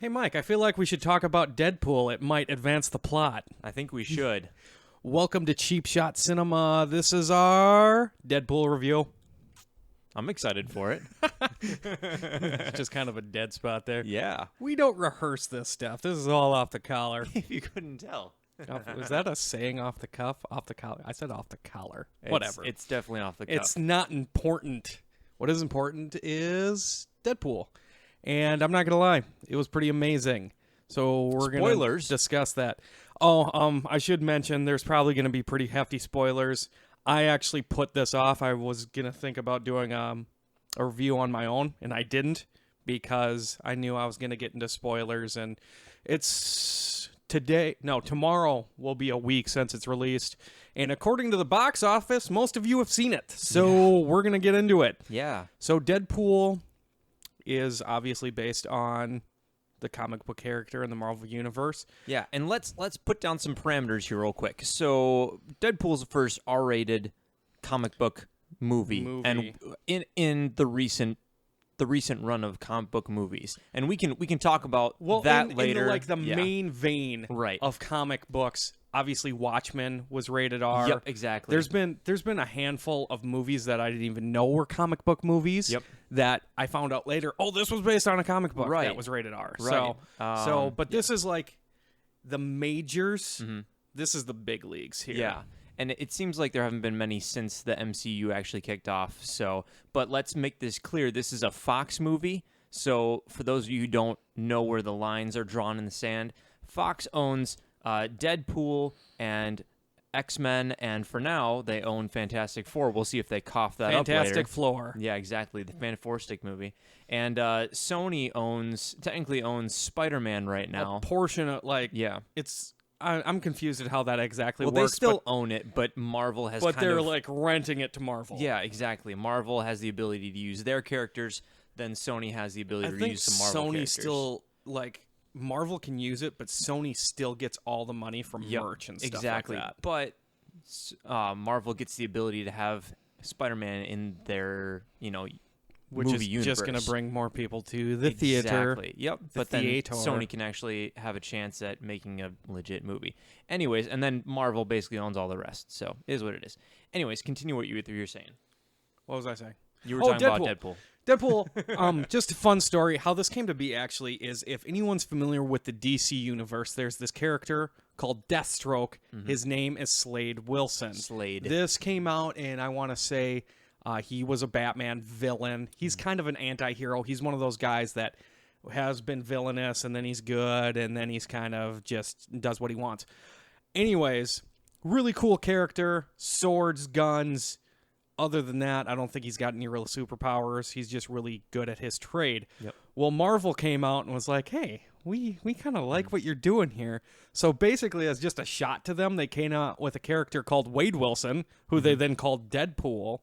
Hey, Mike, I feel like we should talk about Deadpool. It might advance the plot. I think we should. Welcome to Cheap Shot Cinema. This is our Deadpool review. I'm excited for it. It's just kind of a dead spot there. Yeah. We don't rehearse this stuff. This is all off the collar. If you couldn't tell. Was that a saying off the cuff? Off the collar? I said off the collar. Whatever. It's definitely off the cuff. It's not important. What is important is Deadpool. And I'm not going to lie, it was pretty amazing. So we're going to discuss that. I should mention there's probably going to be pretty hefty spoilers. I actually put this off. I was going to think about doing a review on my own, and I didn't because I knew I was going to get into spoilers. And tomorrow will be a week since it's released. And according to the box office, most of you have seen it. So we're going to get into it. Yeah. So Deadpool is obviously based on the comic book character in the Marvel Universe. Yeah, and let's put down some parameters here real quick. So Deadpool's the first R-rated comic book movie. And in the recent run of comic book movies. And we can talk about that later. In the main vein of comic books. Obviously, Watchmen was rated R. Yep, exactly. There's been a handful of movies that I didn't even know were comic book movies. Yep. That I found out later. Oh, this was based on a comic book that was rated R. Right. But this is like the majors. Mm-hmm. This is the big leagues here. Yeah. And it seems like there haven't been many since the MCU actually kicked off. But let's make this clear. This is a Fox movie. So for those of you who don't know where the lines are drawn in the sand, Fox owns Deadpool and X-Men, and for now they own Fantastic Four. We'll see if they cough that up later. Fantastic Four. Yeah, exactly. The Fan-Four-Stick movie. And Sony technically owns Spider-Man right now. A portion of it's. I'm confused at how that exactly works. Well, they still own it, but Marvel has. But they're like renting it to Marvel. Yeah, exactly. Marvel has the ability to use their characters. Then Sony has the ability to use some Marvel characters. Still Marvel can use it, but Sony still gets all the money from merch and stuff like that. But Marvel gets the ability to have Spider-Man in their, which movie is universe. Just going to bring more people to the theater. Exactly. Yep. But then Sony can actually have a chance at making a legit movie. Anyways, and then Marvel basically owns all the rest. So it is what it is. Anyways, continue what you were saying. What was I saying? You were talking about Deadpool. Deadpool, just a fun story. How this came to be, actually, is if anyone's familiar with the DC universe, there's this character called Deathstroke. Mm-hmm. His name is Slade Wilson. This came out, and I want to say he was a Batman villain. He's kind of an anti-hero. He's one of those guys that has been villainous, and then he's good, and then he's kind of just does what he wants. Anyways, really cool character. Swords, guns. Other than that, I don't think he's got any real superpowers. He's just really good at his trade. Yep. Well, Marvel came out and was like, hey, we kind of like what you're doing here. So basically, as just a shot to them, they came out with a character called Wade Wilson, who they then called Deadpool,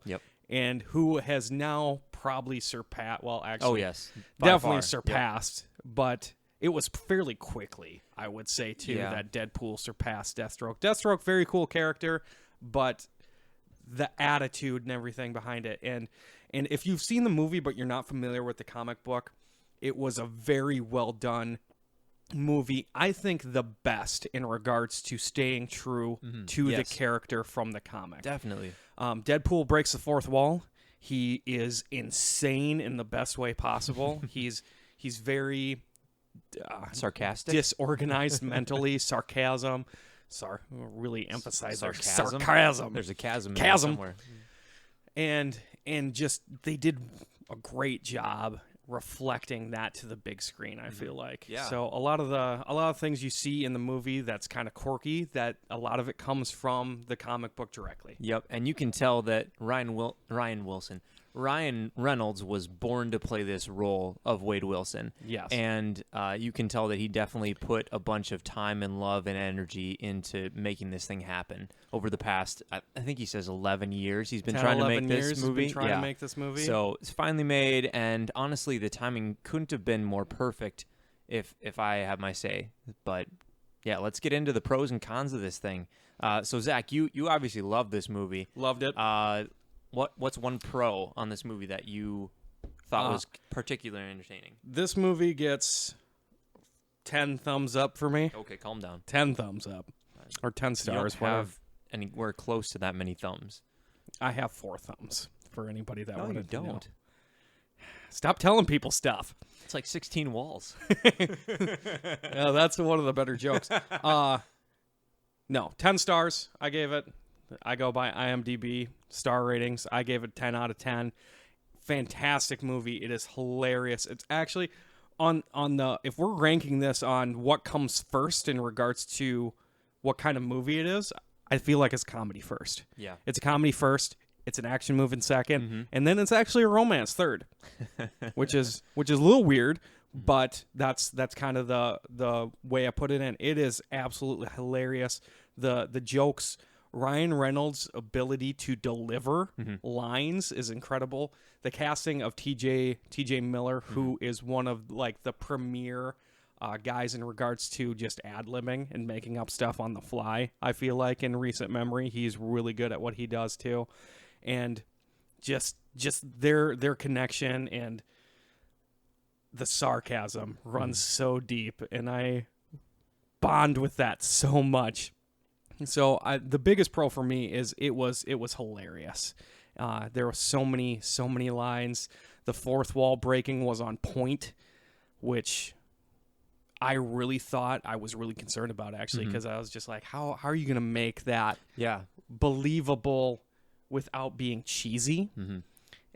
and who has now probably surpassed, definitely surpassed, but it was fairly quickly, I would say, too, that Deadpool surpassed Deathstroke. Deathstroke, very cool character, but the attitude and everything behind it. And if you've seen the movie but you're not familiar with the comic book, it was a very well done movie. I think the best in regards to staying true to the character from the comic. Definitely. Deadpool breaks the fourth wall. He is insane in the best way possible. He's very sarcastic, disorganized mentally, sarcasm. Really emphasize sarcasm. There's a chasm somewhere. And just they did a great job reflecting that to the big screen, I feel like. Yeah. So a lot of things you see in the movie that's kind of quirky, that a lot of it comes from the comic book directly. Yep, and you can tell that Ryan Reynolds was born to play this role of Wade Wilson. Yes. And you can tell that he definitely put a bunch of time and love and energy into making this thing happen over the past, I think he says 11 years. He's been trying to make this movie. To make this movie. So it's finally made, and honestly, the timing couldn't have been more perfect if I have my say. But yeah, let's get into the pros and cons of this thing. So Zach, you obviously loved this movie. Loved it. What's one pro on this movie that you thought was particularly entertaining? This movie gets 10 thumbs up for me. Okay, calm down. 10 thumbs up. Or 10 stars. You don't have anywhere close to that many thumbs. I have 4 thumbs for anybody that wanted to know. Don't. Stop telling people stuff. It's like 16 walls. Yeah, that's one of the better jokes. No, 10 stars. I gave it. I go by IMDb star ratings. I gave it 10 out of 10. Fantastic movie. It is hilarious. It's actually on the, if we're ranking this on what comes first in regards to what kind of movie it is, I feel like it's comedy first. Yeah. It's a comedy first. It's an action movie in second, and then it's actually a romance third, which is a little weird, but that's kind of the way I put it in. It is absolutely hilarious. The jokes, Ryan Reynolds' ability to deliver lines is incredible. The casting of TJ Miller, who is one of like the premier guys in regards to just ad-libbing and making up stuff on the fly, I feel like in recent memory, he's really good at what he does too. And just their connection and the sarcasm runs so deep, and I bond with that so much. So the biggest pro for me is it was hilarious. There were so many lines. The fourth wall breaking was on point, which I really thought I was really concerned about, actually, because I was just like, how are you going to make that believable without being cheesy?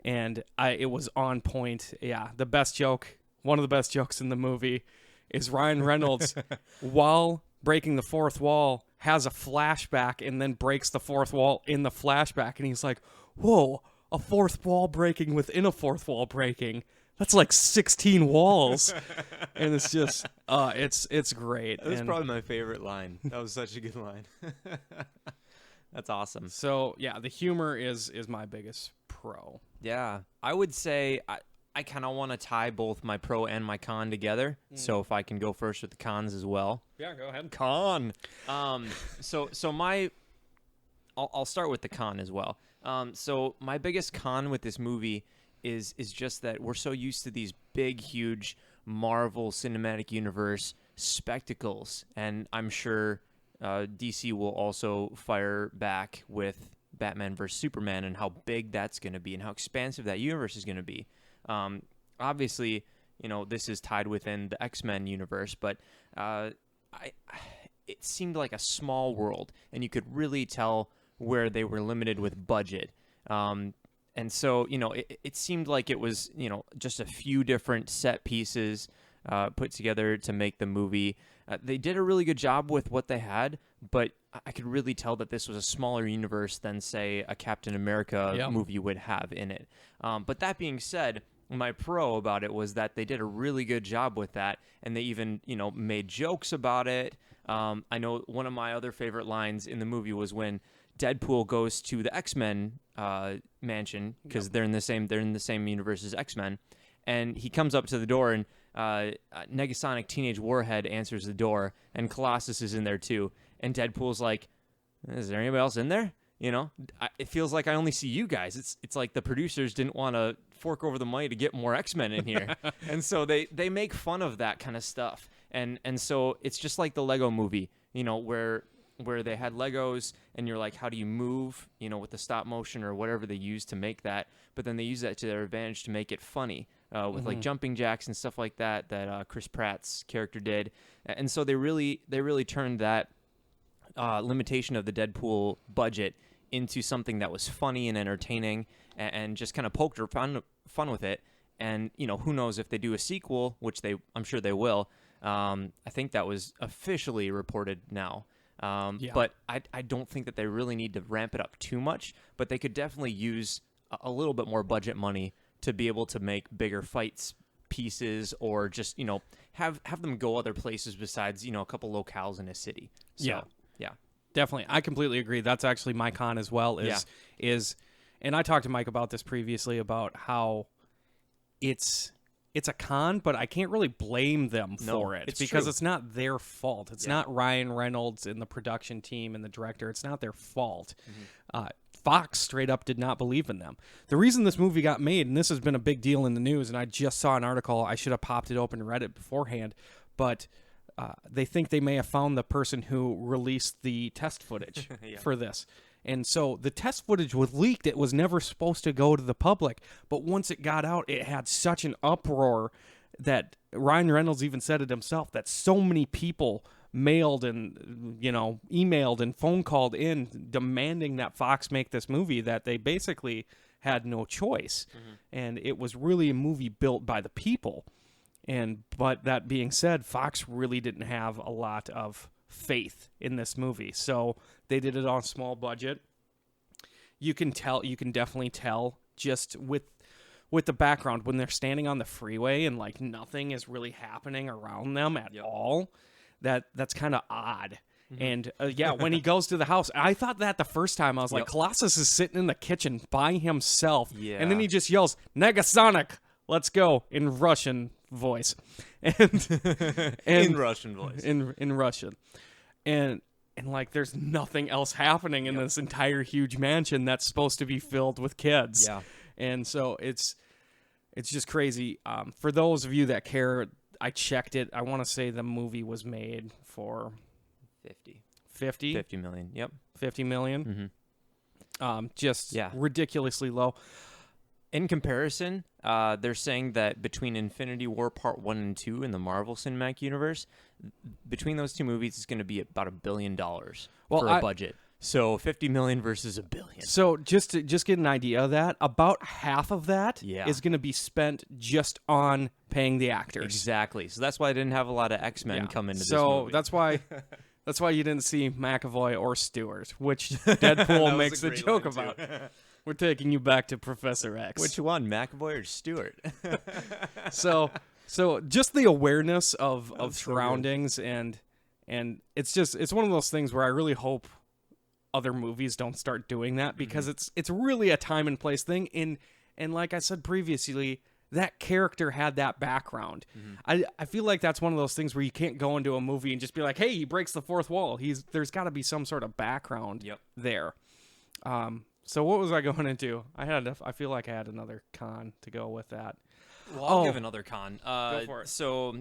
And it was on point. Yeah, the best joke, one of the best jokes in the movie, is Ryan Reynolds, while breaking the fourth wall, has a flashback and then breaks the fourth wall in the flashback. And he's like, whoa, a fourth wall breaking within a fourth wall breaking. That's like 16 walls. And it's just, it's great. That's probably my favorite line. That was such a good line. That's awesome. So, yeah, the humor is my biggest pro. Yeah. I would say I kind of want to tie both my pro and my con together. So if I can go first with the cons as well. Yeah, go ahead. Con. So I'll start with the con as well. So my biggest con with this movie is just that we're so used to these big, huge Marvel Cinematic Universe spectacles, and I'm sure DC will also fire back with Batman vs. Superman and how big that's going to be and how expansive that universe is going to be. Obviously, this is tied within the X-Men universe, but it seemed like a small world, and you could really tell where they were limited with budget. And so, it seemed like it was, just a few different set pieces put together to make the movie. They did a really good job with what they had, but I could really tell that this was a smaller universe than, say, a Captain America movie would have in it. But that being said, my pro about it was that they did a really good job with that, and they even, made jokes about it. I know one of my other favorite lines in the movie was when Deadpool goes to the X-Men mansion, because they're in the same universe as X-Men, and he comes up to the door, and Negasonic Teenage Warhead answers the door, and Colossus is in there too, and Deadpool's like, "Is there anybody else in there?" It feels like I only see you guys. It's like the producers didn't want to fork over the money to get more X-Men in here, and so they make fun of that kind of stuff, and so it's just like the Lego Movie, where they had Legos, and you're like, how do you move, with the stop motion or whatever they use to make that, but then they use that to their advantage to make it funny, with like jumping jacks and stuff like that Chris Pratt's character did, and so they really turned that limitation of the Deadpool budget into something that was funny and entertaining, and just kind of poked or fun with it. And who knows if they do a sequel, which I'm sure they will. I think that was officially reported now. But I don't think that they really need to ramp it up too much, but they could definitely use a little bit more budget money to be able to make bigger fights pieces, or just, have them go other places besides, a couple locales in a city. So, yeah. Definitely. I completely agree. That's actually my con as well, is, and I talked to Mike about this previously, about how it's a con, but I can't really blame them for it, because true. It's not their fault. It's not Ryan Reynolds and the production team and the director. It's not their fault. Fox straight up did not believe in them. The reason this movie got made, and this has been a big deal in the news, and I just saw an article, I should have popped it open and read it beforehand, but they think they may have found the person who released the test footage for this. And so the test footage was leaked. It was never supposed to go to the public. But once it got out, it had such an uproar that Ryan Reynolds even said it himself, that so many people mailed and, emailed and phone called in demanding that Fox make this movie, that they basically had no choice. And it was really a movie built by the people. But that being said, Fox really didn't have a lot of faith in this movie. So they did it on a small budget. You can definitely tell just with the background when they're standing on the freeway and like nothing is really happening around them at all. That's kind of odd. And when he goes to the house, I thought that the first time I was like, Colossus is sitting in the kitchen by himself. Yeah. And then he just yells, Negasonic, let's go, in Russian voice. And in Russian voice. In Russian. And like there's nothing else happening in this entire huge mansion that's supposed to be filled with kids. Yeah. And so it's just crazy. For those of you that care, I checked it. I want to say the movie was made for 50 million. Yep. 50 million. Just ridiculously low. In comparison, they're saying that between Infinity War Part 1 and 2 in the Marvel Cinematic Universe, between those two movies, it's going to be about $1 billion for a budget. So 50 million versus $1 billion. So just to get an idea of that, about half of that is going to be spent just on paying the actors. Exactly. So that's why I didn't have a lot of X-Men come into this movie. So that's why you didn't see McAvoy or Stewart, which Deadpool makes a joke about. We're taking you back to Professor X. Which one, McAvoy or Stewart? So just the awareness of surroundings and it's one of those things where I really hope other movies don't start doing that, because it's really a time and place thing. And like I said previously, that character had that background. I feel like that's one of those things where you can't go into a movie and just be like, hey, he breaks the fourth wall. There's got to be some sort of background there. So what was I going into? I feel like I had another con to go with that. Well, I'll give another con. Go for it. So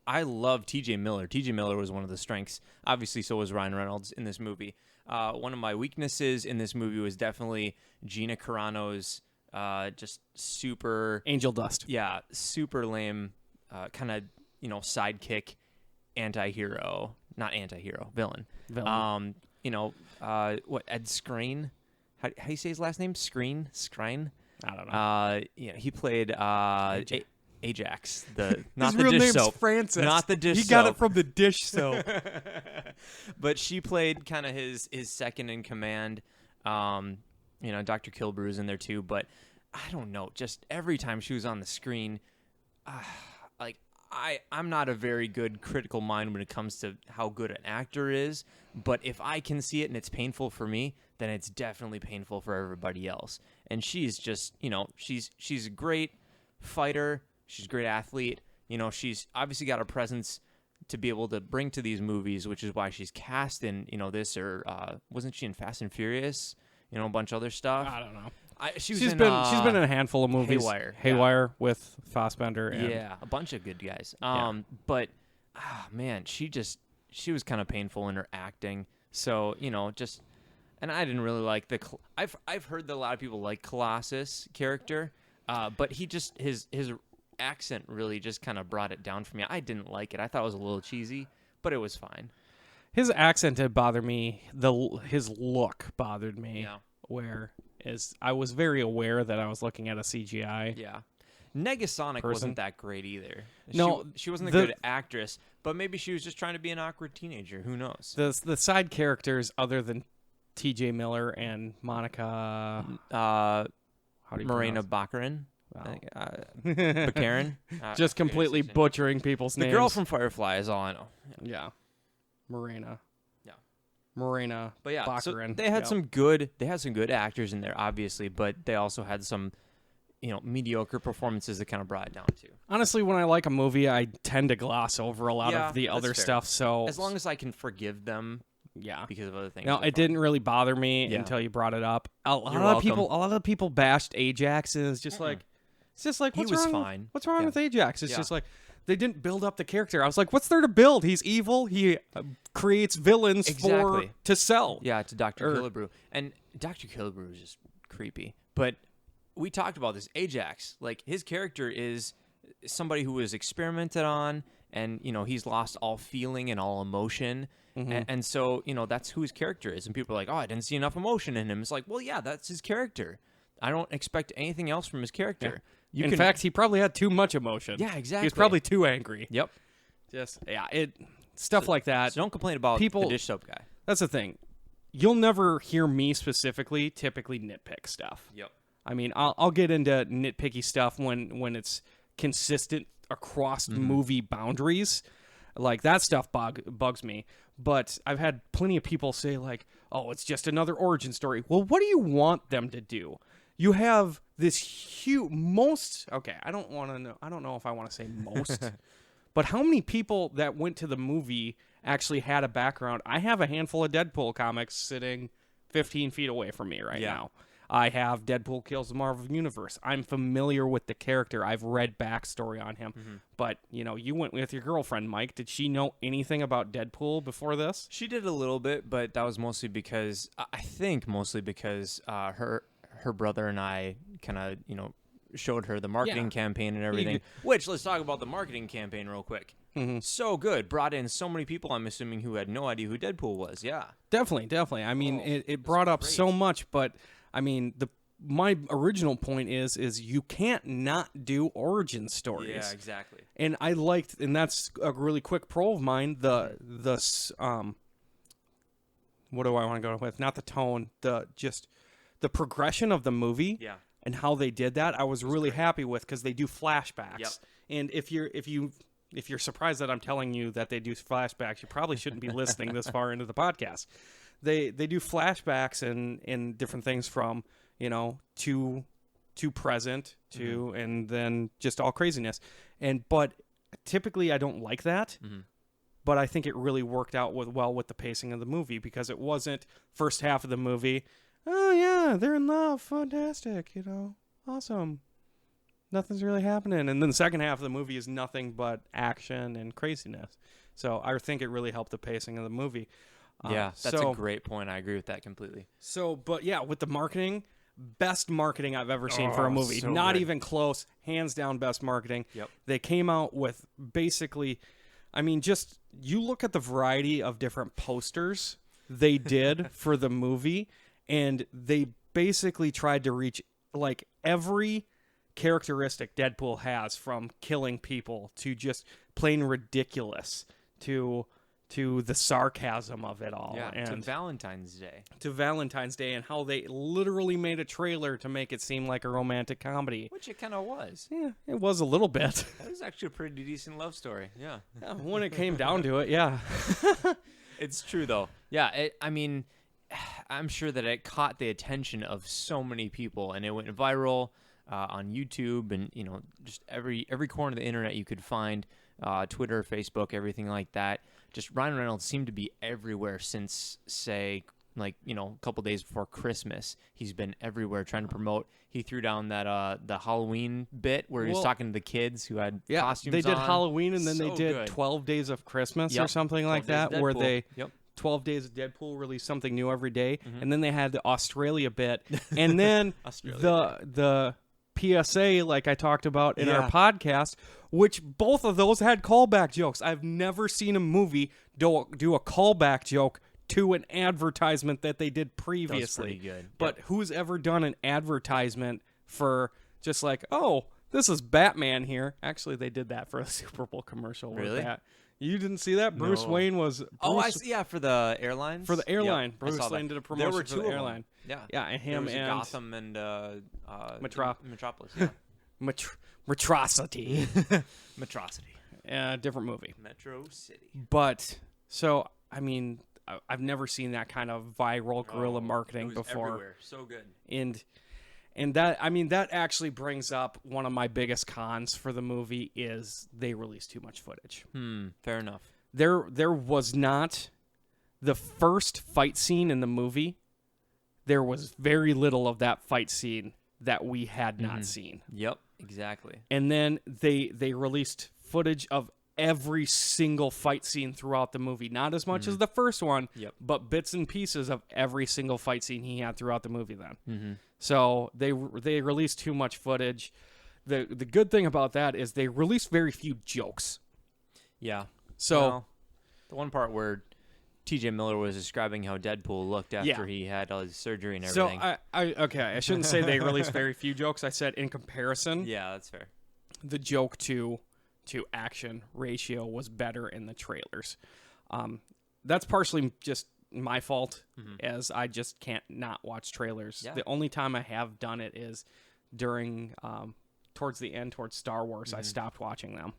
I love T.J. Miller. T.J. Miller was one of the strengths. Obviously, so was Ryan Reynolds in this movie. One of my weaknesses in this movie was definitely Gina Carano's just super... Angel dust. Yeah, super lame kind of, sidekick anti-hero. Not anti-hero, villain. Ed Skrein? How do you say his last name? Skrein? I don't know. He played Ajax. Not his the real dish name's soap. Francis. Not the dish soap. He got it from the dish soap. But she played kind of his second in command. Dr. Kilbrew's in there too. But I don't know. Just every time she was on the screen, I'm not a very good critical mind when it comes to how good an actor is. But if I can see it and it's painful for me, then it's definitely painful for everybody else. And she's just, she's a great fighter. She's a great athlete. She's obviously got a presence to be able to bring to these movies, which is why she's cast in, this, or wasn't she in Fast and Furious? A bunch of other stuff. I don't know. She's been in a handful of movies. Haywire with Fassbender. And... Yeah, a bunch of good guys. But, man, she was kind of painful in her acting. So, and I didn't really like I've heard that a lot of people like Colossus character, but he just, his accent really just kind of brought it down for me. I didn't like it. I thought it was a little cheesy, but it was fine. His accent did bother me. His look bothered me. Yeah. I was very aware that I was looking at a CGI. Yeah. Negasonic wasn't that great either. No, she wasn't a good actress, but maybe she was just trying to be an awkward teenager. Who knows? The side characters, other than T.J. Miller and Monica, Morena Baccarin. Wow. Baccarin. Just completely butchering people's names. The girl from Firefly is all I know. Yeah. Morena. But yeah, Baccarin. So they had some good actors in there, obviously, but they also had some, mediocre performances that kind of brought it down too. Honestly, when I like a movie, I tend to gloss over a lot of the other stuff. So as long as I can forgive them, because of other things. No, it didn't really bother me until you brought it up. A lot of people bashed Ajax, and it's just like, he was fine. What's wrong with Ajax? It's just like, they didn't build up the character. I was like, what's there to build? He's evil. He creates villains to sell. Yeah, to Dr. Killebrew. And Dr. Killebrew is just creepy. But we talked about this. Ajax, like, his character is somebody who was experimented on, and, you know, he's lost all feeling and all emotion. And so, you know, that's who his character is. And people are like, oh, I didn't see enough emotion in him. It's like, well, yeah, that's his character. I don't expect anything else from his character. Yeah. In fact, he probably had too much emotion. Yeah, exactly. He was probably too angry. Yep. Stuff like that. So don't complain about the dish soap guy. That's the thing. You'll never hear me specifically typically nitpick stuff. Yep. I mean, I'll get into nitpicky stuff when it's consistent across movie boundaries. Like, that stuff bugs me. But I've had plenty of people say, like, oh, it's just another origin story. Well, what do you want them to do? You have this huge I don't know if I want to say most, but how many people that went to the movie actually had a background? I have a handful of Deadpool comics sitting 15 feet away from me right now. I have Deadpool Kills the Marvel Universe. I'm familiar with the character. I've read backstory on him. But, you know, you went with your girlfriend, Mike. Did she know anything about Deadpool before this? She did a little bit, but that was mostly because her brother and I kind of, you know, showed her the marketing campaign and everything. Which, let's talk about the marketing campaign real quick. So good. Brought in so many people, I'm assuming, who had no idea who Deadpool was. Yeah. Definitely. I mean, it brought up so much, but I mean, my original point is you can't not do origin stories. Yeah, exactly. And I liked, and that's a really quick pro of mine, the what do I want to go with? Not the tone, the progression of the movie. Yeah. And how they did that, I was really happy with, because they do flashbacks. Yep. And if you're surprised that I'm telling you that they do flashbacks, you probably shouldn't be listening this far into the podcast. They do flashbacks and different things from, you know, to present to and then just all craziness. But typically I don't like that. But I think it really worked out with the pacing of the movie, because it wasn't first half of the movie, oh yeah, they're in love, fantastic, you know, awesome, nothing's really happening, and then the second half of the movie is nothing but action and craziness. So I think it really helped the pacing of the movie. Yeah, that's a great point. I agree with that completely. So, but yeah, with the marketing, best marketing I've ever seen for a movie. So Not good. even close. Hands down, best marketing. Yep. They came out with basically, I mean, just you look at the variety of different posters they did for the movie, and they basically tried to reach like every characteristic Deadpool has, from killing people to just plain ridiculous to the sarcasm of it all. Yeah, and to Valentine's Day. And how they literally made a trailer to make it seem like a romantic comedy. Which it kind of was. Yeah, it was a little bit. That was actually a pretty decent love story. Yeah. Yeah, when it came down to it, yeah. It's true, though. Yeah, I mean, I'm sure that it caught the attention of so many people, and it went viral on YouTube and, you know, just every corner of the internet you could find, Twitter, Facebook, everything like that. Just Ryan Reynolds seemed to be everywhere since, say, like, you know, a couple days before Christmas. He's been everywhere trying to promote. He threw down that the Halloween bit where he was talking to the kids who had costumes they did on. Halloween, and then So they did good. 12 Days of Christmas Yep. or something like 12 Days that, where Deadpool. they 12 Days of Deadpool released something new every day. And then they had the Australia bit, and then the PSA, like I talked about in our podcast, which both of those had callback jokes. I've never seen a movie do a callback joke to an advertisement that they did previously. That was pretty good. But who's ever done an advertisement for just like, oh, this is Batman here? Actually, they did that for a Super Bowl commercial. Really? With that. You didn't see that? Bruce Wayne was... I see. Yeah, for the airlines? For the airline. Yep, Bruce Wayne did a promotion there were for two the of airline. Them. Yeah, and him there was and... Gotham and Metropolis. Yeah. Metrocity. Metrocity. Different movie. Metro City. But, so, I mean, I've never seen that kind of viral guerrilla marketing before. Everywhere. So good. And that, I mean, that actually brings up one of my biggest cons for the movie is they released too much footage. Fair enough. There was not the first fight scene in the movie. There was very little of that fight scene that we had not seen. Yep, exactly. And then they released footage of every single fight scene throughout the movie. Not as much as the first one, but bits and pieces of every single fight scene he had throughout the movie then. So they released too much footage. The good thing about that is they released very few jokes. Yeah. So the one part where TJ Miller was describing how Deadpool looked after he had all his surgery and everything. So I shouldn't say they released very few jokes. I said in comparison. Yeah, that's fair. The joke to action ratio was better in the trailers. That's partially just my fault, as I just can't not watch trailers. The only time I have done it is during towards the end, towards Star Wars. I stopped watching them,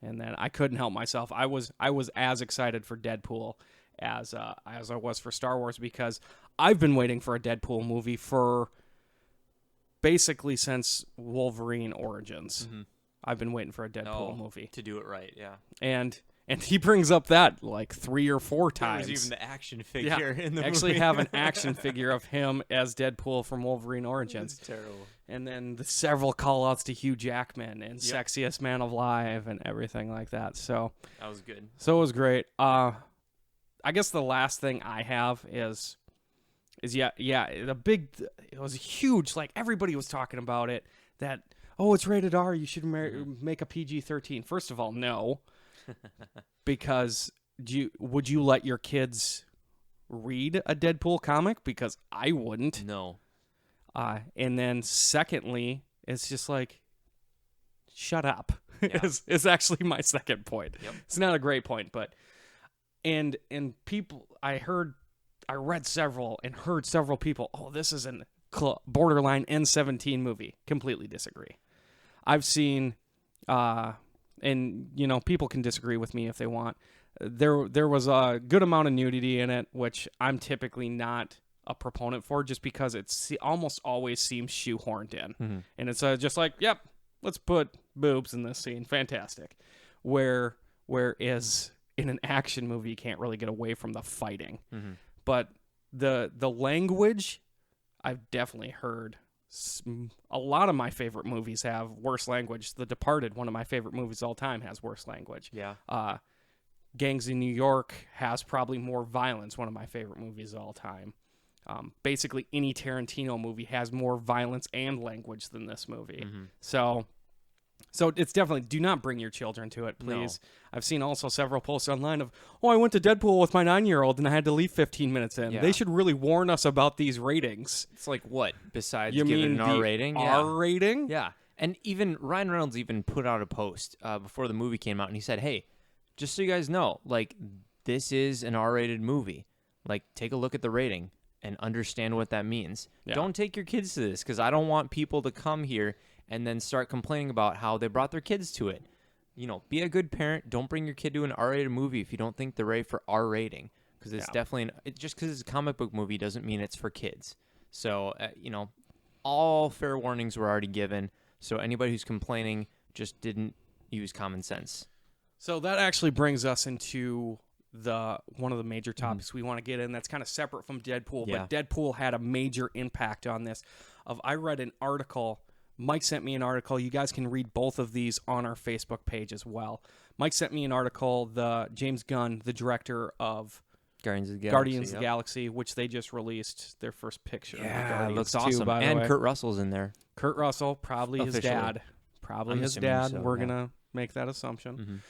and then I couldn't help myself. I was as excited for Deadpool as I was for Star Wars, because I've been waiting for a Deadpool movie for basically since Wolverine Origins. I've been waiting for a Deadpool movie to do it right. Yeah, and he brings up that like 3 or 4 times. There's even the action figure in the actually movie. have an action figure of him as Deadpool from Wolverine Origins. It's terrible. And then the several call-outs to Hugh Jackman and Sexiest Man Alive and everything like that. So that was good. So it was great. I guess the last thing I have is it was huge. Like everybody was talking about it. That it's rated R. You should make a PG-13. First of all, no, because would you let your kids read a Deadpool comic? Because I wouldn't. No. And then secondly, it's just like, shut up. Is actually my second point. It's not a great point, but and people, I read several and heard several people, this is a borderline N-17 movie. Completely disagree. I've seen, and people can disagree with me if they want. There was a good amount of nudity in it, which I'm typically not a proponent for, just because it's almost always seems shoehorned in, and it's just like, yep, let's put boobs in this scene, fantastic. Whereas in an action movie, you can't really get away from the fighting, but the language, I've definitely heard. A lot of my favorite movies have worse language. The Departed, one of my favorite movies of all time, has worse language. Gangs in New York has probably more violence. One of my favorite movies of all time. Basically, any Tarantino movie has more violence and language than this movie. So it's definitely, do not bring your children to it, please. No. I've seen also several posts online of, I went to Deadpool with my 9-year-old and I had to leave 15 minutes in. They should really warn us about these ratings. It's like, what? Besides giving an R rating? R rating? Yeah. And even Ryan Reynolds even put out a post before the movie came out, and he said, hey, just so you guys know, like, this is an R-rated movie. Like, take a look at the rating and understand what that means. Don't take your kids to this, because I don't want people to come here and then start complaining about how they brought their kids to it. Be a good parent. Don't bring your kid to an R-rated movie if you don't think they're ready for R rating, because it's definitely just because it's a comic book movie doesn't mean it's for kids. So all fair warnings were already given. So anybody who's complaining just didn't use common sense. So that actually brings us into one of the major topics we want to get in. That's kind of separate from Deadpool, but Deadpool had a major impact on this. I read an article. Mike sent me an article. You guys can read both of these on our Facebook page as well. Mike sent me an article. James Gunn, the director of Guardians of the Galaxy, which they just released their first picture. Yeah, it looks awesome. And Kurt Russell's in there. Kurt Russell, probably his dad. So, we're going to make that assumption.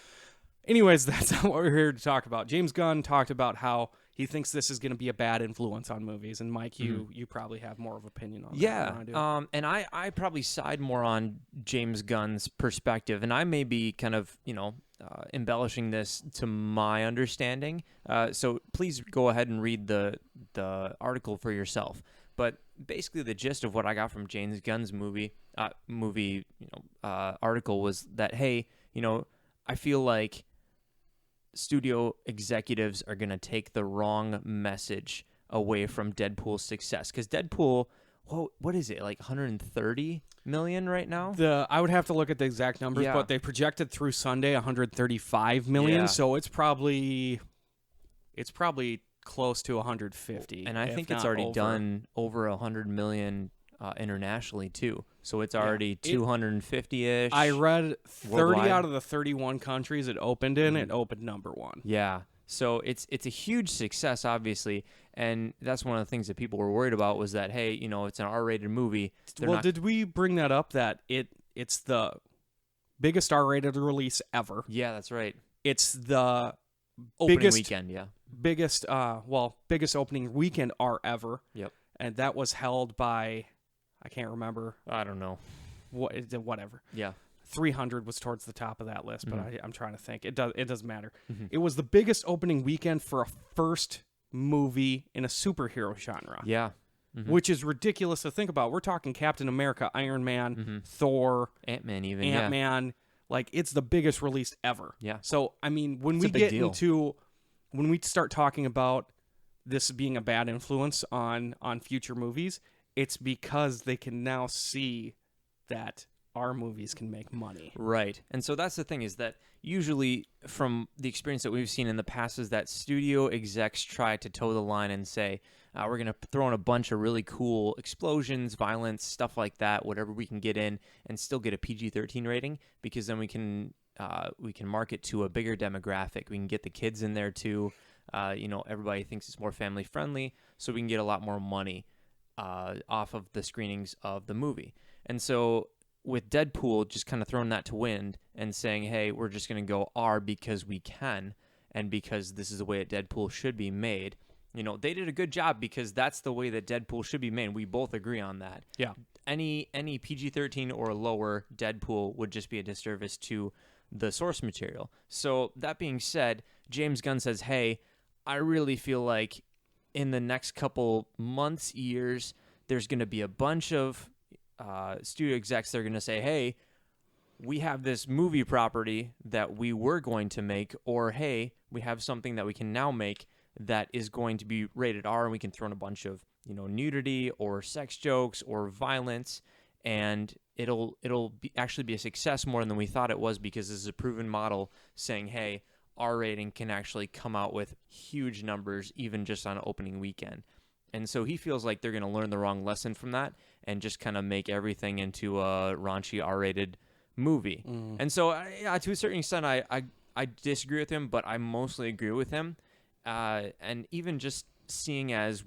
Anyways, that's not what we're here to talk about. James Gunn talked about how he thinks this is going to be a bad influence on movies. And Mike, you probably have more of an opinion on that. Yeah, and I probably side more on James Gunn's perspective. And I may be kind of, embellishing this to my understanding. So please go ahead and read the article for yourself. But basically the gist of what I got from James Gunn's article was that, hey, I feel like studio executives are going to take the wrong message away from Deadpool's success. Because Deadpool, what is it, like 130 million right now? I would have to look at the exact numbers, but they projected through Sunday 135 million, so it's probably close to 150. And I think it's already done over 100 million internationally too. So it's already 250-ish. I read 30 worldwide. out of the 31 countries it opened in, it opened number one. Yeah. So it's a huge success, obviously, and that's one of the things that people were worried about was that, hey, it's an R-rated movie. Did we bring that up that it's the biggest R-rated release ever? Yeah, that's right. It's the Opening weekend, yeah. biggest opening weekend R ever. Yep. And that was held by, I can't remember. I don't know. Whatever. Yeah. 300 was towards the top of that list, but I'm trying to think. It doesn't matter. Mm-hmm. It was the biggest opening weekend for a first movie in a superhero genre. Yeah. Mm-hmm. Which is ridiculous to think about. We're talking Captain America, Iron Man, Thor, Ant-Man even. Ant-Man. Like, it's the biggest release ever. Yeah. So, I mean, when we start talking about this being a bad influence on future movies, it's because they can now see that our movies can make money. Right. And so that's the thing, is that usually from the experience that we've seen in the past is that studio execs try to toe the line and say, we're going to throw in a bunch of really cool explosions, violence, stuff like that, whatever we can get in, and still get a PG-13 rating, because then we can market to a bigger demographic. We can get the kids in there too. Everybody thinks it's more family friendly, so we can get a lot more money off of the screenings of the movie. And so with Deadpool, just kind of throwing that to wind and saying, hey, we're just going to go R because we can, and because this is the way that Deadpool should be made. They did a good job, because that's the way that Deadpool should be made. We both agree on that. Yeah. Any PG-13 or lower Deadpool would just be a disservice to the source material. So that being said, James Gunn says, hey, I really feel like in the next couple months, years, there's going to be a bunch of studio execs that are going to say, hey, we have this movie property that we were going to make, or hey, we have something that we can now make that is going to be rated R, and we can throw in a bunch of nudity or sex jokes or violence, and it'll actually be a success more than we thought it was, because this is a proven model saying, hey, R rating can actually come out with huge numbers even just on opening weekend. And so he feels like they're going to learn the wrong lesson from that and just kind of make everything into a raunchy R-rated movie. And so, to a certain extent, I disagree with him, but I mostly agree with him. And even just seeing as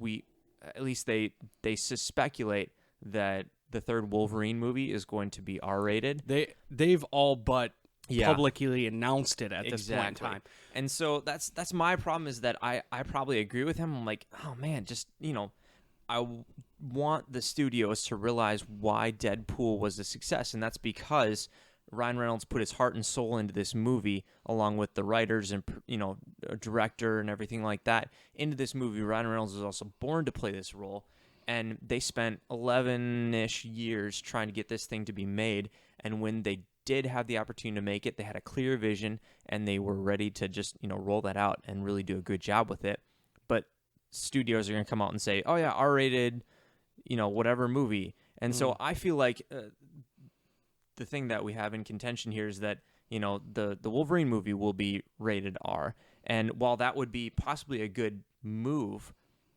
at least they speculate that the third Wolverine movie is going to be R-rated. They've all but publicly announced it at this point in time. And so that's my problem, is that I probably agree with him. I'm like, oh man, just, I want the studios to realize why Deadpool was a success, and that's because Ryan Reynolds put his heart and soul into this movie, along with the writers and director and everything like that into this movie. Ryan Reynolds was also born to play this role, and they spent 11-ish years trying to get this thing to be made. And when they did have the opportunity to make it, they had a clear vision, and they were ready to just roll that out and really do a good job with it. But studios are going to come out and say, oh yeah, R-rated, whatever movie. And so I feel like the thing that we have in contention here is that, the Wolverine movie will be rated R. And while that would be possibly a good move,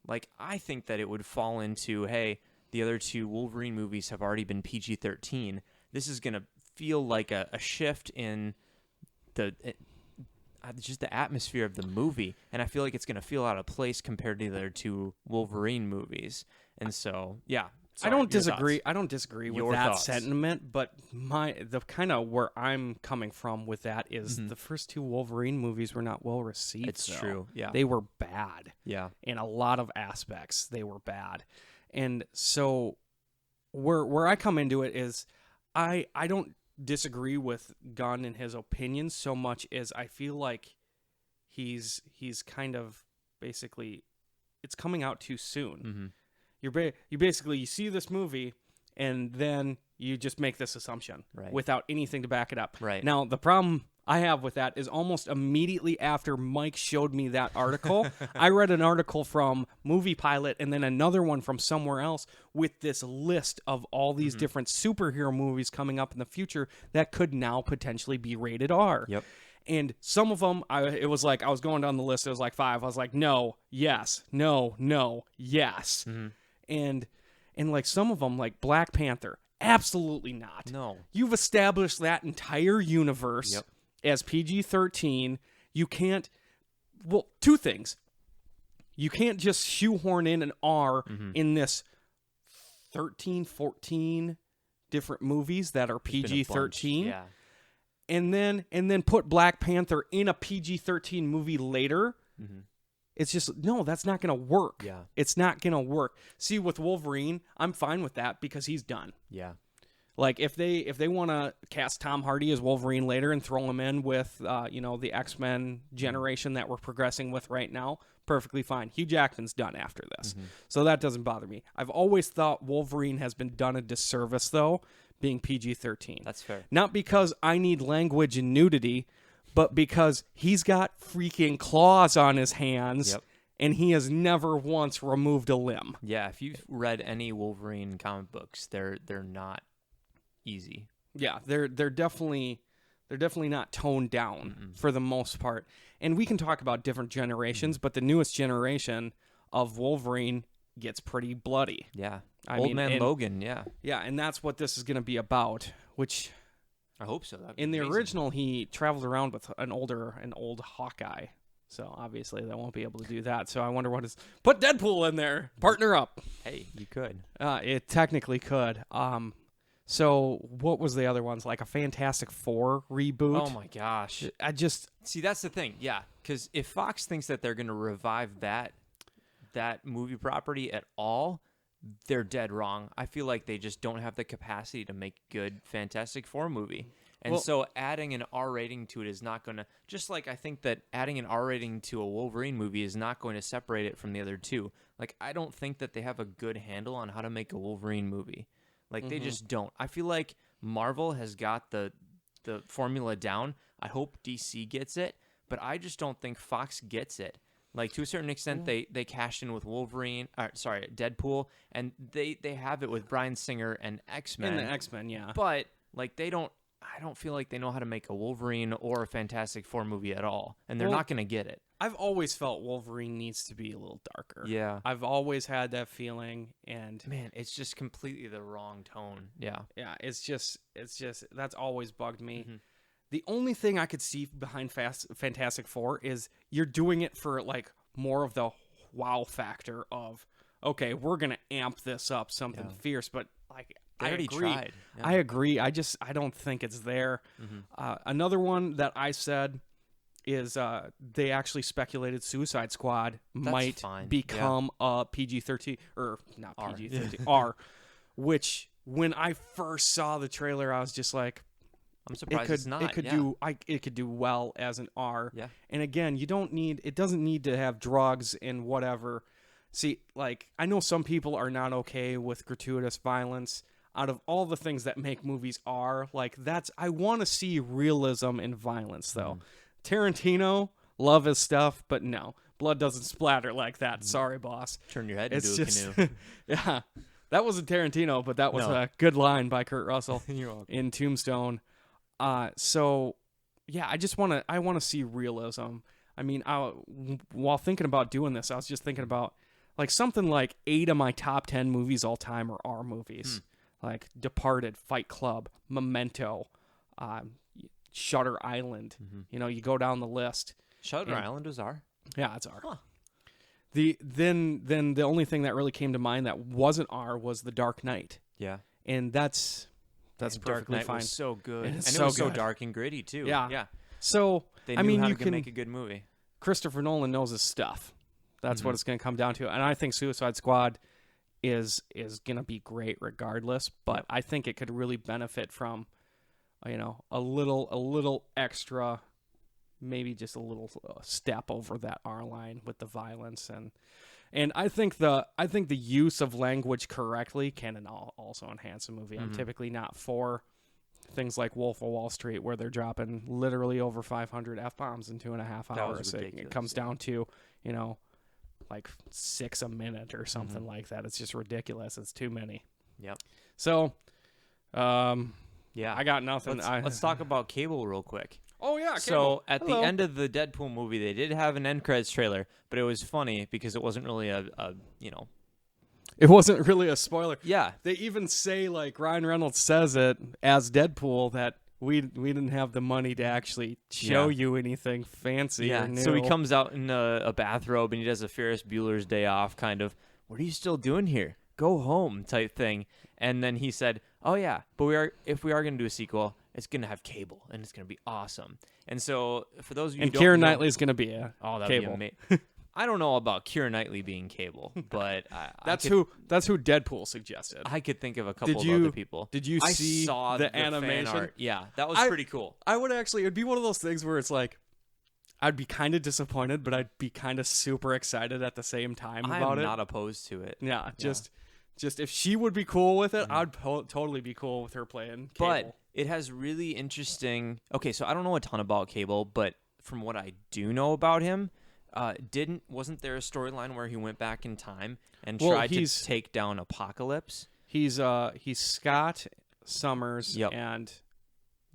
like, I think that it would fall into, hey, the other two Wolverine movies have already been PG-13. This is going to feel like a shift in just the atmosphere of the movie, and I feel like it's going to feel out of place compared to the other two Wolverine movies. And so, yeah. Sorry, I don't disagree. Thoughts. I don't disagree with Your that thoughts. sentiment, but the kind of where I'm coming from with that is the first two Wolverine movies were not well received. It's true. Yeah. They were bad. Yeah. In a lot of aspects, they were bad. And so where I come into it is I don't disagree with Gunn and his opinions so much as I feel like he's kind of basically, it's coming out too soon. You see this movie and then you just make this assumption without anything to back it up. Right. Now, the problem I have with that is almost immediately after Mike showed me that article, I read an article from Movie Pilot and then another one from somewhere else with this list of all these different superhero movies coming up in the future that could now potentially be rated R. Yep. And some of them, it was like, I was going down the list, it was like 5. I was like, no, yes, no, no, yes. And And like some of them, like Black Panther, absolutely not. No. You've established that entire universe as PG-13. You can't, well, two things. You can't just shoehorn in an R in this 13, 14 different movies that are PG-13. Yeah. And then put Black Panther in a PG-13 movie later. It's just, no, that's not going to work. Yeah. It's not going to work. See, with Wolverine, I'm fine with that because he's done. Yeah. Like, if they want to cast Tom Hardy as Wolverine later and throw him in with, the X-Men generation that we're progressing with right now, perfectly fine. Hugh Jackman's done after this. So that doesn't bother me. I've always thought Wolverine has been done a disservice, though, being PG-13. That's fair. Not because I need language and nudity, but because he's got freaking claws on his hands, and he has never once removed a limb. Yeah, if you've read any Wolverine comic books, they're not easy. Yeah, they're definitely not toned down for the most part. And we can talk about different generations, but the newest generation of Wolverine gets pretty bloody. Yeah. Old Man Logan, yeah. Yeah, and that's what this is going to be about, which I hope so. in the original, he traveled around with an old Hawkeye. So obviously they won't be able to do that. So I wonder what is... Put Deadpool in there. Partner up. Hey, you could. It technically could. So what was the other ones? Like a Fantastic Four reboot? Oh my gosh. I just... See, that's the thing. Yeah, because if Fox thinks that they're going to revive that movie property at all, they're dead wrong. I feel like they just don't have the capacity to make good Fantastic Four movie. And so adding an R rating to it is not going to, just like I think that adding an R rating to a Wolverine movie is not going to separate it from the other two. Like, I don't think that they have a good handle on how to make a Wolverine movie. Like, they just don't. I feel like Marvel has got the formula down. I hope DC gets it, but I just don't think Fox gets it. Like, to a certain extent, they cashed in with Deadpool, and they have it with Bryan Singer and X-Men. In the X-Men, yeah. But, like, I don't feel like they know how to make a Wolverine or a Fantastic Four movie at all, and they're not going to get it. I've always felt Wolverine needs to be a little darker. Yeah. I've always had that feeling, and... Man, it's just completely the wrong tone. Yeah. Yeah, it's just that's always bugged me. The only thing I could see behind Fantastic Four is you're doing it for, like, more of the wow factor of, okay, we're going to amp this up, something fierce, but, like... They already tried. Yeah. I agree. I don't think it's there. Another one that I said is they actually speculated Suicide Squad might become a PG-13 or not PG-13 R, which when I first saw the trailer, I was just like, I'm surprised it's not. It could do well as an R. Yeah. And again, it doesn't need to have drugs and whatever. See, like, I know some people are not okay with gratuitous violence. Out of all the things that make movies R, like, I want to see realism in violence, though. Tarantino, love his stuff, but no, blood doesn't splatter like that. Sorry, boss. Turn your head It's into just, a canoe. Yeah, that wasn't Tarantino, but that was a good line by Kurt Russell You're welcome. in Tombstone. So, yeah, I want to see realism. I mean, while thinking about doing this, I was just thinking about, like, something like 8 of my top 10 movies all time are R movies. Like Departed, Fight Club, Memento, Shutter Island. You go down the list. Shutter Island was R? Yeah, it's R. Huh. Then the only thing that really came to mind that wasn't R was The Dark Knight. Yeah. And that's Dark perfectly Knight fine. was so good. And it was so dark and gritty, too. Yeah. So, they knew how to make a good movie. Christopher Nolan knows his stuff. That's what it's going to come down to. And I think Suicide Squad is going to be great regardless, but I think it could really benefit from, a little extra, maybe just a little step over that R line with the violence. And I think the use of language correctly can also enhance a movie. I'm typically not for things like Wolf of Wall Street, where they're dropping literally over 500 F-bombs in 2.5 hours. It comes down to, like 6 a minute or something like that. It's just ridiculous. It's too many. Yep. So, yeah, I got nothing. Let's talk about cable real quick. Oh yeah. Cable. So at the end of the Deadpool movie, they did have an end credits trailer, but it was funny because it wasn't really a It wasn't really a spoiler. Yeah. They even say, like, Ryan Reynolds says it as Deadpool, that we didn't have the money to actually show you anything fancy or new. So he comes out in a bathrobe and he does a Ferris Bueller's Day Off kind of, what are you still doing here? Go home type thing. And then he said, oh, yeah, but if we are going to do a sequel, it's going to have Cable, and it's going to be awesome. And so for those of you who don't know... And Keira Knightley's going to be a Cable. That'd be amazing. I don't know about Keira Knightley being Cable, but that's who Deadpool suggested. I could think of a couple of other people. Did you see the animation? Fan art. Yeah, that was pretty cool. I would actually, it'd be one of those things where it's like, I'd be kind of disappointed, but I'd be kind of super excited at the same time about it. I'm not opposed to it. Yeah, just if she would be cool with it, I'd totally be cool with her playing Cable. But it has really interesting... Okay, so I don't know a ton about Cable, but from what I do know about him, wasn't there a storyline where he went back in time and tried to take down Apocalypse? He's Scott Summers and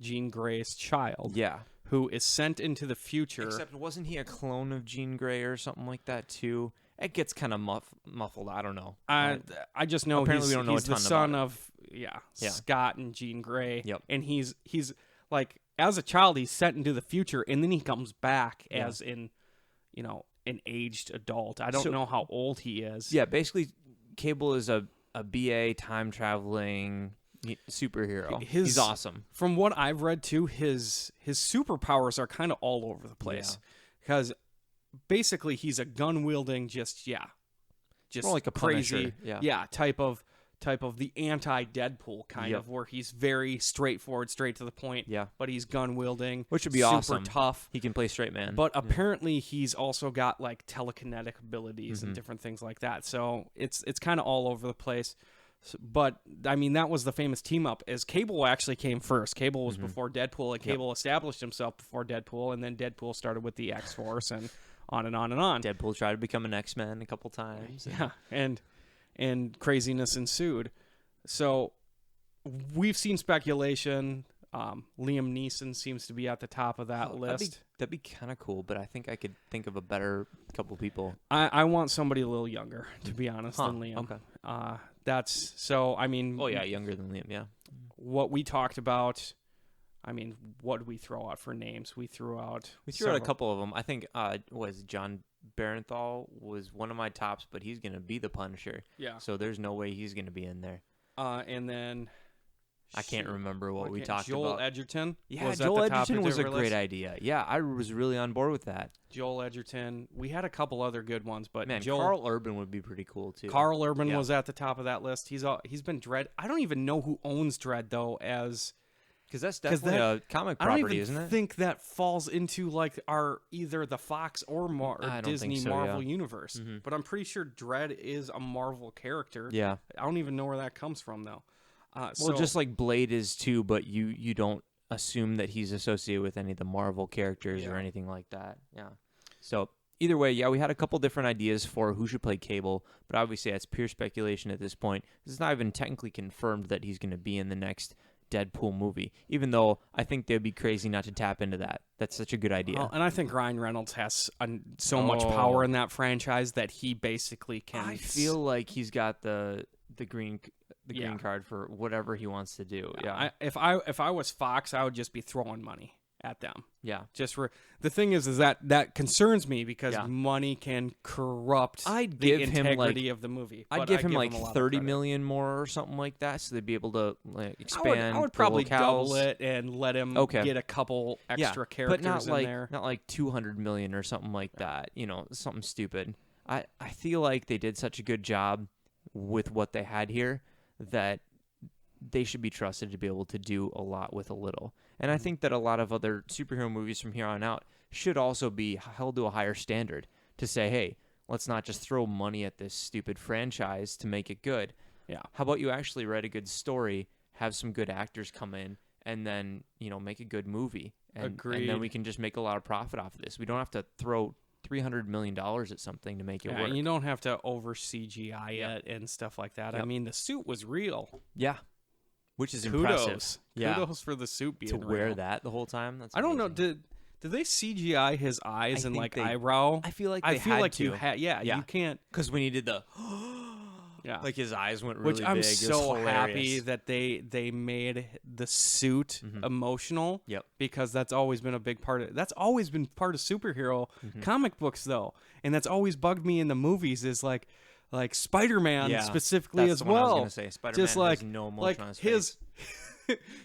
Jean Grey's child. Yeah. Who is sent into the future. Except wasn't he a clone of Jean Grey or something like that too? It gets kind of muffled. I don't know. I just know apparently we don't know he's a ton the son about of Scott and Jean Grey. Yep. And he's like, as a child, he's sent into the future, and then he comes back as an aged adult. I don't know how old he is. Yeah, basically, Cable is a BA time traveling superhero. He's awesome. From what I've read too, his superpowers are kind of all over the place because basically he's a gun wielding, just more like a crazy, Punisher. type of the anti-Deadpool kind of, where he's very straightforward, straight to the point. Yeah, but he's gun wielding, which would be super awesome. Tough. He can play straight man. But apparently he's also got like telekinetic abilities and different things like that. So it's kind of all over the place. But I mean, that was the famous team up. As Cable actually came first. Cable was before Deadpool, and Cable established himself before Deadpool, and then Deadpool started with the X-Force and on and on and on. Deadpool tried to become an X-Men a couple times. And craziness ensued. So we've seen speculation. Liam Neeson seems to be at the top of that list. That'd be kind of cool, but I think I could think of a better couple people. I want somebody a little younger, to be honest, than Liam. Okay. That's so. I mean, oh yeah, younger than Liam. Yeah. What we talked about. I mean, what did we throw out for names? We threw out a couple of them. I think was John Barenthal was one of my tops, but he's gonna be the Punisher. Yeah. So there's no way he's gonna be in there. And then I can't remember what we talked Joel about. Edgerton. Yeah, Joel Edgerton was a great idea. Yeah, I was really on board with that. Joel Edgerton. We had a couple other good ones, but Carl Urban would be pretty cool too. Carl Urban was at the top of that list. He's been Dredd. I don't even know who owns Dredd though, because that's definitely a comic property, isn't it? I don't even think that falls into like either the Fox or Disney Marvel universe. Mm-hmm. But I'm pretty sure Dredd is a Marvel character. Yeah, I don't even know where that comes from though. Just like Blade is too, but you don't assume that he's associated with any of the Marvel characters or anything like that. Yeah. So either way, we had a couple different ideas for who should play Cable, but obviously that's pure speculation at this point. It's not even technically confirmed that he's going to be in the next Deadpool movie, even though I think they'd be crazy not to tap into that. That's such a good idea. Well, and I think Ryan Reynolds has so much power in that franchise that he basically can. I feel like he's got the green card for whatever he wants to do. Yeah. If I was Fox, I would just be throwing money at them. Yeah. The thing is that concerns me because money can corrupt the integrity of the movie. I'd give him like $30 million more or something like that, so they'd be able to expand. I would probably double it and let him get a couple extra characters but in there. Not like $200 million or something like that. Something stupid. I feel like they did such a good job with what they had here that they should be trusted to be able to do a lot with a little. And I think that a lot of other superhero movies from here on out should also be held to a higher standard to say, hey, let's not just throw money at this stupid franchise to make it good. Yeah. How about you actually write a good story, have some good actors come in, and then, make a good movie. Agreed. And then we can just make a lot of profit off of this. We don't have to throw $300 million at something to make it work. And you don't have to over CGI it and stuff like that. Yep. I mean, the suit was real. Yeah. Which is Kudos. impressive. Kudos for the suit being to real. wear that the whole time. That's I don't know. Did they CGI his eyes and eyebrow? I feel like you can't because when he did the Yeah. Like his eyes went really Which big. I'm It was so happy hilarious. that they made the suit emotional. Yep. Because that's always been a big part of that's always been part of superhero comic books though. And that's always bugged me in the movies is like Spider-Man specifically That's as the one I was well. gonna say. Spider-Man Just like has no emotion like on his face.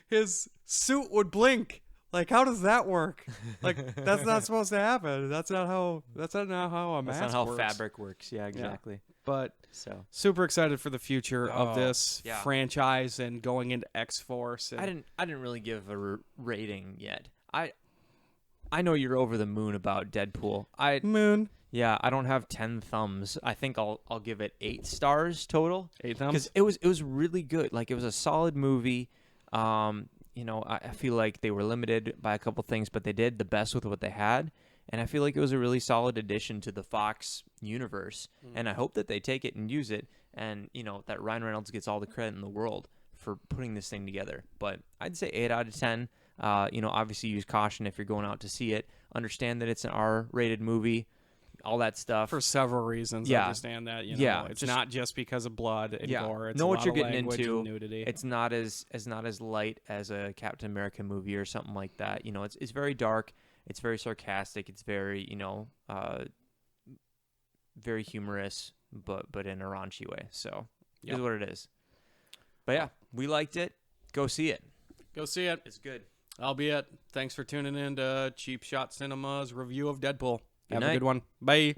his suit would blink. Like, how does that work? Like, that's not supposed to happen. That's not how a That's mask not how works. fabric works. Yeah, exactly. But So super excited for the future of this yeah. franchise and going into X-Force. And I didn't really give a rating yet. I know you're over the moon about Deadpool. Moon. Yeah, I don't have 10 thumbs. I think I'll give it 8 stars total. 8 thumbs. Because it was really good. Like, it was a solid movie. You know, I feel like they were limited by a couple things, but they did the best with what they had. And I feel like it was a really solid addition to the Fox universe. And I hope that they take it and use it. And, you know, that Ryan Reynolds gets all the credit in the world for putting this thing together. But I'd say 8 out of 10. You know, obviously use caution if you're going out to see it. Understand that it's an R-rated movie. All that stuff. For several reasons, I understand that. You know, it's not just because of blood and gore. It's know a what lot you're of getting language into. and nudity. It's not as light as a Captain America movie or something like that. You know, it's very dark. It's very sarcastic. It's very, you know, very humorous, but in a raunchy way. So is what it is. But yeah, we liked it. Go see it. Go see it. It's good. That'll be it. Thanks for tuning in to Cheap Shot Cinema's review of Deadpool. Have night. a good one. Bye.